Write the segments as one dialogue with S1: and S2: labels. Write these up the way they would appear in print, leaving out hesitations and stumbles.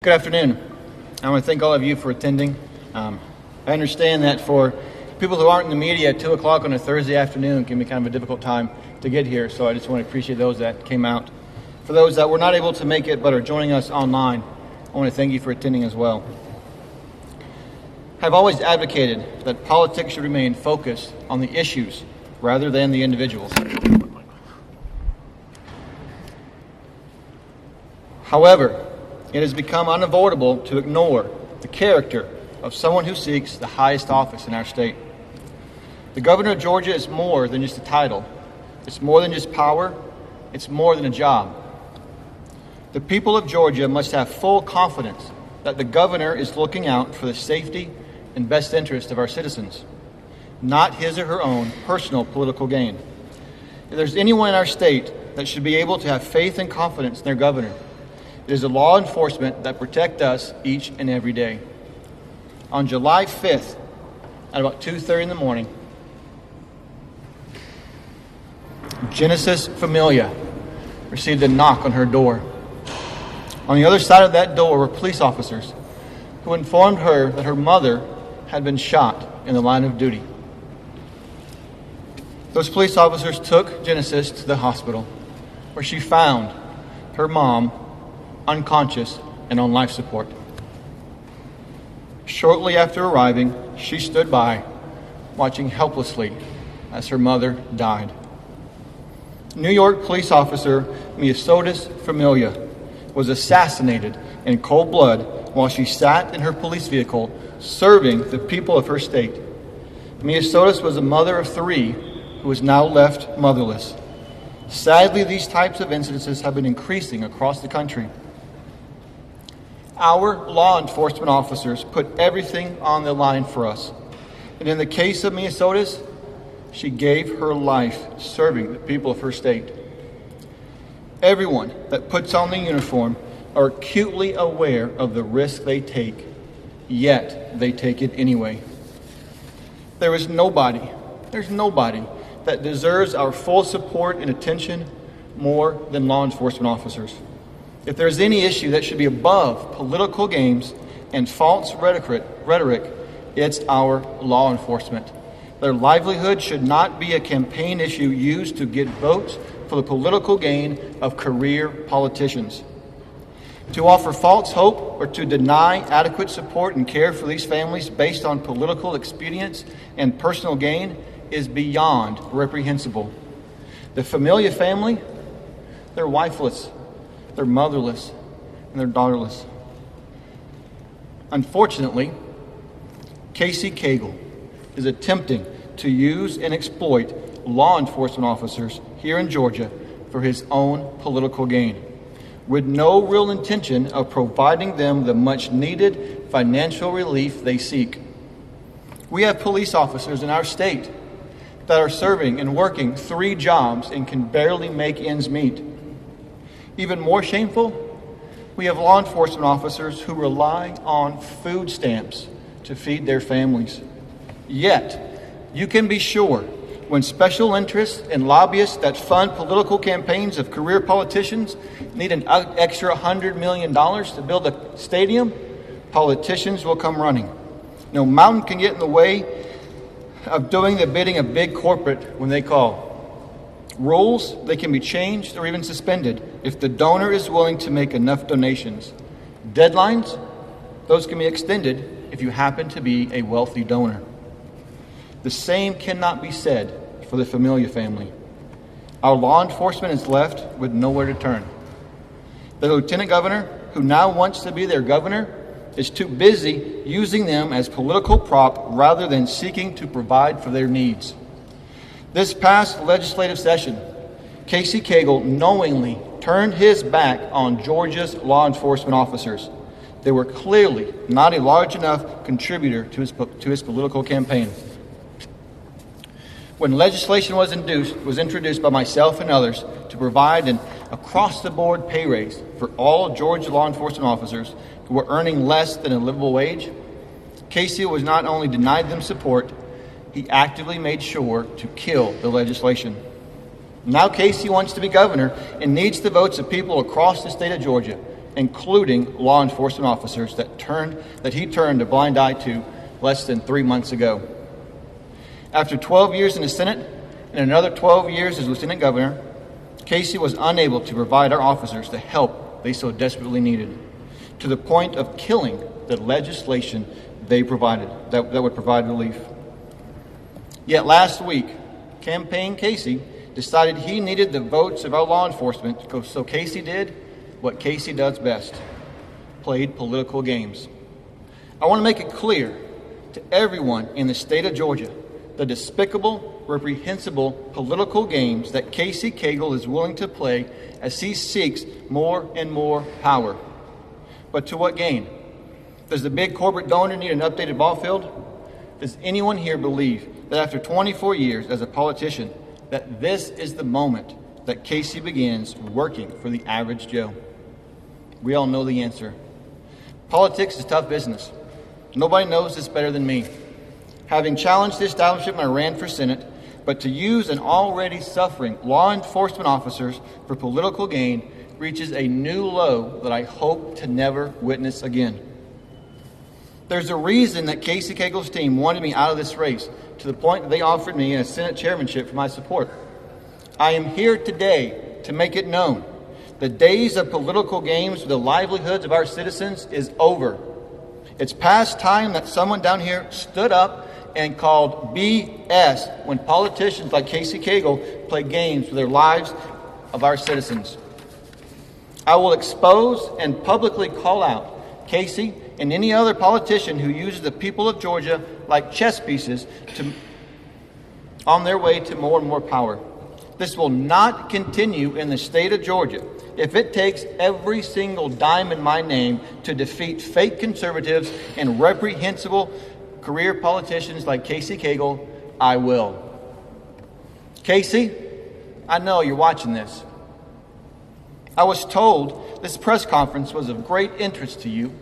S1: Good afternoon. I want to thank all of you for attending. I understand that for people who aren't in the media, 2 o'clock on a Thursday afternoon can be kind of a difficult time to get here, so I just want to appreciate those that came out. For those that were not able to make it but are joining us online, I want to thank you for attending as well. I've always advocated that politics should remain focused on the issues rather than the individuals. However, it has become unavoidable to ignore the character of someone who seeks the highest office in our state. The governor of Georgia is more than just a title. It's more than just power. It's more than a job. The people of Georgia must have full confidence that the governor is looking out for the safety and best interest of our citizens, not his or her own personal political gain. If there's anyone in our state that should be able to have faith and confidence in their governor, it is the law enforcement that protect us each and every day. On July 5th, at about 2:30 in the morning, Genesis Familia received a knock on her door. On the other side of that door were police officers who informed her that her mother had been shot in the line of duty. Those police officers took Genesis to the hospital, where she found her mom unconscious and on life support. Shortly after arriving, she stood by, watching helplessly as her mother died. New York police officer Miosotis Familia was assassinated in cold blood while she sat in her police vehicle serving the people of her state. Miosotis was a mother of 3 who was now left motherless. Sadly, these types of incidences have been increasing across the country. Our law enforcement officers put everything on the line for us. And in the case of Miosotis, she gave her life serving the people of her state. Everyone that puts on the uniform are acutely aware of the risk they take, yet they take it anyway. There's nobody that deserves our full support and attention more than law enforcement officers. If there's any issue that should be above political games and false rhetoric, it's our law enforcement. Their livelihood should not be a campaign issue used to get votes for the political gain of career politicians. To offer false hope or to deny adequate support and care for these families based on political expedience and personal gain is beyond reprehensible. The Familia family, they're wifeless, they're motherless, and they're daughterless. Unfortunately, Casey Cagle is attempting to use and exploit law enforcement officers here in Georgia for his own political gain, with no real intention of providing them the much-needed financial relief they seek. We have police officers in our state that are serving and working 3 jobs and can barely make ends meet. Even more shameful, we have law enforcement officers who rely on food stamps to feed their families. Yet, you can be sure when special interests and lobbyists that fund political campaigns of career politicians need an extra $100 million to build a stadium, politicians will come running. No mountain can get in the way of doing the bidding of big corporate when they call. Rules, they can be changed or even suspended if the donor is willing to make enough donations. Deadlines, those can be extended if you happen to be a wealthy donor. The same cannot be said for the Familia family. Our law enforcement is left with nowhere to turn. The lieutenant governor, who now wants to be their governor, is too busy using them as political prop rather than seeking to provide for their needs. This past legislative session, Casey Cagle knowingly turned his back on Georgia's law enforcement officers. They were clearly not a large enough contributor to his political campaign. When legislation was introduced by myself and others to provide an across-the-board pay raise for all Georgia law enforcement officers who were earning less than a livable wage, Casey was not only denied them support, he actively made sure to kill the legislation. Now Casey wants to be governor and needs the votes of people across the state of Georgia. including law enforcement officers that he turned a blind eye to less than 3 months ago. After 12 years in the Senate and another 12 years as Lieutenant Governor, Casey was unable to provide our officers the help they so desperately needed, to the point of killing the legislation they provided that would provide relief. Yet last week, Campaign Casey decided he needed the votes of our law enforcement, so Casey did what Casey does best: played political games. I want to make it clear to everyone in the state of Georgia the despicable, reprehensible political games that Casey Cagle is willing to play as he seeks more and more power. But to what gain? Does the big corporate donor need an updated ball field? Does anyone here believe that after 24 years as a politician, that this is the moment that Casey begins working for the average Joe? We all know the answer. Politics is tough business. Nobody knows this better than me. Having challenged the establishment when I ran for Senate, but to use an already suffering law enforcement officers for political gain reaches a new low that I hope to never witness again. There's a reason that Casey Cagle's team wanted me out of this race, to the point that they offered me a Senate chairmanship for my support. I am here today to make it known: the days of political games with the livelihoods of our citizens is over. It's past time that someone down here stood up and called BS when politicians like Casey Cagle play games with their lives of our citizens. I will expose and publicly call out Casey and any other politician who uses the people of Georgia like chess pieces on their way to more and more power. This will not continue in the state of Georgia. If it takes every single dime in my name to defeat fake conservatives and reprehensible career politicians like Casey Cagle, I will. Casey, I know you're watching this. I was told this press conference was of great interest to you,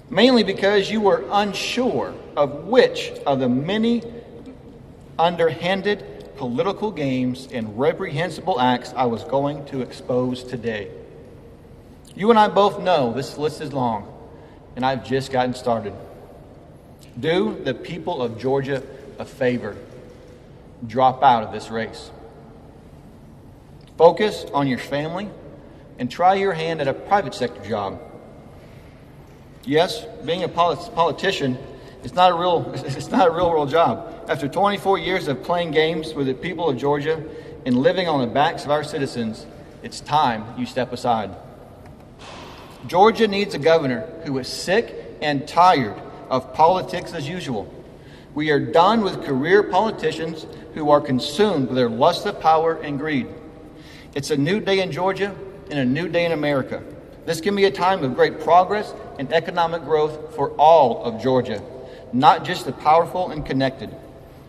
S1: mainly because you were unsure of which of the many underhanded political games and reprehensible acts I was going to expose today. You and I both know this list is long, and I've just gotten started. Do the people of Georgia a favor. Drop out of this race. Focus on your family and try your hand at a private sector job. Yes, being a politician is not a real world job. After 24 years of playing games with the people of Georgia and living on the backs of our citizens, it's time you step aside. Georgia needs a governor who is sick and tired of politics as usual. We are done with career politicians who are consumed with their lust of power and greed. It's a new day in Georgia and a new day in America. This can be a time of great progress and economic growth for all of Georgia, not just the powerful and connected.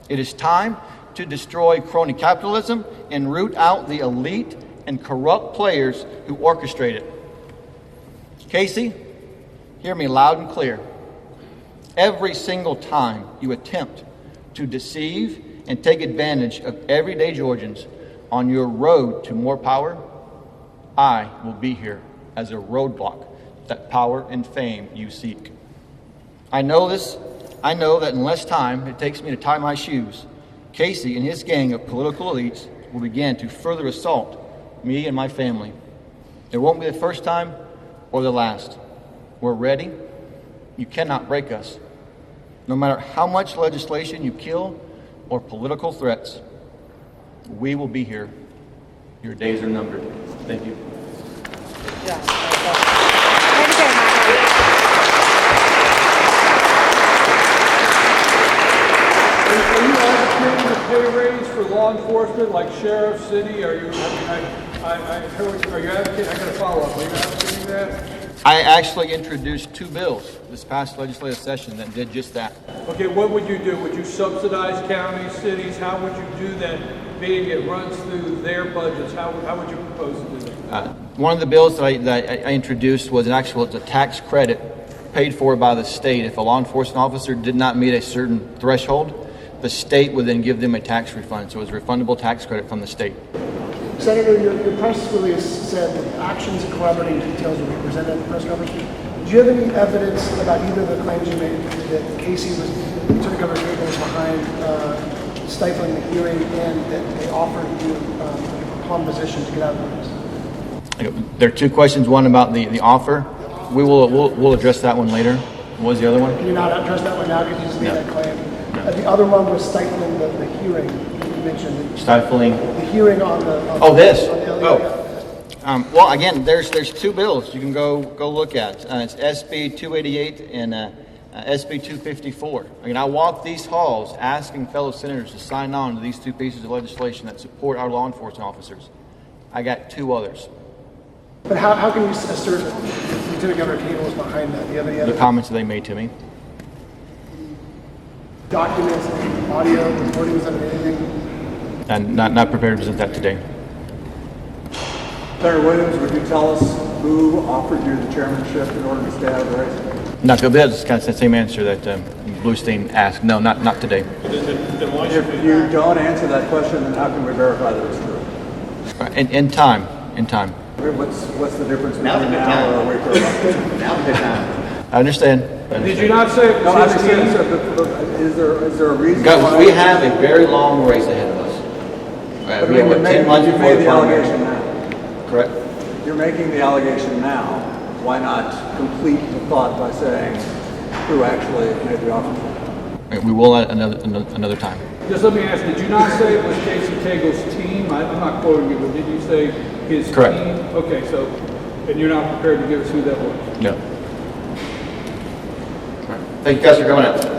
S1: It is time to destroy crony capitalism and root out the elite and corrupt players who orchestrate it. Casey, hear me loud and clear. Every single time you attempt to deceive and take advantage of everyday Georgians on your road to more power, I will be here as a roadblock to that power and fame you seek. I know that in less time it takes me to tie my shoes, Casey and his gang of political elites will begin to further assault me and my family. It won't be the first time or the last. We're ready. You cannot break us. No matter how much legislation you kill or political threats, we will be here. Your days are numbered. Thank you.
S2: Yeah. Way to go, Michael.
S3: Are you advocating a pay raise for law enforcement like sheriff, city? Are you? Are you advocating? I got to follow up. Are you advocating that?
S1: I actually introduced 2 bills this past legislative session that did just that.
S3: Okay, what would you do? Would you subsidize counties, cities? How would you do that, being it runs through their budgets? How would you propose to do that?
S1: One of the bills that I introduced was it's a tax credit paid for by the state. If a law enforcement officer did not meet a certain threshold, the state would then give them a tax refund. So it was a refundable tax credit from the state.
S4: Senator, your press release said that actions and corroborating details will be presented at the press conference. Do you have any evidence about either of the claims you made that Casey was, Lieutenant Governor Cable was behind stifling the hearing and that they offered you upon position to get out of the race?
S1: There are two questions. One about the offer. We'll address that one later. What was the other one?
S4: Can you not address that one now because you just made that claim? The other one was stifling the hearing. You mentioned
S1: Stifling.
S4: the hearing on the.
S1: This.
S4: On the
S1: Well, again, there's two bills you can go look at. It's SB 288 and SB 254. I walk these halls asking fellow senators to sign on to these two pieces of legislation that support our law enforcement officers. I got two others.
S4: But how can you assert that Lieutenant Governor Cable was behind that? Do you have any other
S1: The comments that they made to me.
S4: documents, audio, recordings of anything?
S1: And not prepared to present that today.
S5: Senator Williams, would you tell us who offered you the chairmanship in order to stay out of the race?
S1: Not to that's kind of the same answer that Bluestein asked. No, not today.
S3: Then why
S5: If you don't answer that question, then how can we verify that it's true?
S1: In time.
S5: What's the difference between now or a week or a month?
S1: I understand.
S3: Did you not say it
S5: No,
S3: was
S5: I'm just
S3: his
S5: saying,
S3: team?
S5: sir, is there a reason?
S1: We have a very long race ahead of us.
S5: But
S1: We have,
S5: you've
S1: 10 months
S5: made
S1: before
S5: the
S1: primary.
S5: allegation now.
S1: Correct.
S5: You're making the allegation now. Why not complete the thought by saying who actually made the offer?
S1: We will at another time.
S3: Just let me ask, did you not say it was Casey Cagle's team? I'm not quoting you, but did you say his
S1: Correct.
S3: team? Okay, so, and you're not prepared to give us who that was?
S1: No. Thank you guys for coming out.